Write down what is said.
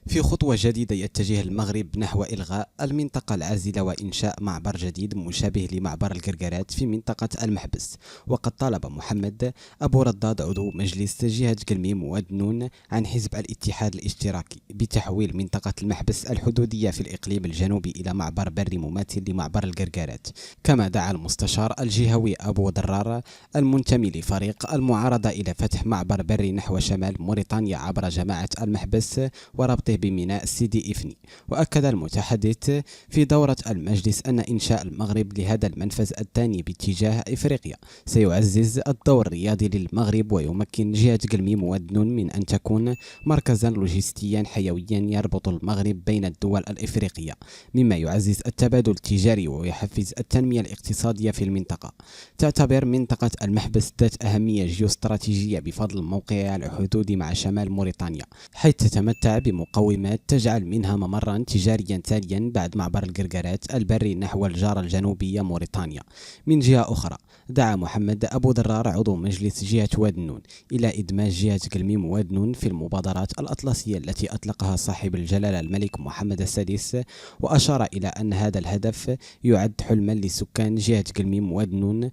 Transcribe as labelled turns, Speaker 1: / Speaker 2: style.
Speaker 1: في خطوة جديدة يتجه المغرب نحو إلغاء المنطقة العازلة وإنشاء معبر جديد مشابه لمعبر الكركرات في منطقة المحبس. وقد طالب محمد أبو رداد عضو مجلس جهة قلميم ودنون عن حزب الاتحاد الاشتراكي بتحويل منطقة المحبس الحدودية في الإقليم الجنوبي إلى معبر بري مماثل لمعبر الكركرات. كما دعا المستشار الجهوي أبو درار المنتمي لفريق المعارضة إلى فتح معبر بري نحو شمال موريتانيا عبر جماعة المحبس وربطه بميناء سيدي إفني. وأكد المتحدث في دورة المجلس أن إنشاء المغرب لهذا المنفذ الثاني باتجاه إفريقيا سيعزز الدور الرياضي للمغرب ويمكن جهة قلميم ودنون من أن تكون مركزا لوجستيا حيويا يربط المغرب بين الدول الإفريقية، مما يعزز التبادل التجاري ويحفز التنمية الاقتصادية في المنطقة. تعتبر منطقة المحبس ذات أهمية جيوستراتيجية بفضل موقعها على الحدود مع شمال موريتانيا، حيث تتمتع بمقومات تجعل منها ممرا تجاريا ثانيا بعد معبر الكركرات البري نحو الجارة الجنوبية موريتانيا. من جهة أخرى دعا محمد أبو درار عضو مجلس جهة ودنون إلى إدماج جهة قلميم ودنون في المبادرات الأطلسية التي أطلقها صاحب الجلالة الملك محمد السادس، وأشار إلى أن هذا الهدف يعد حلما لسكان جهة قلميم ودنون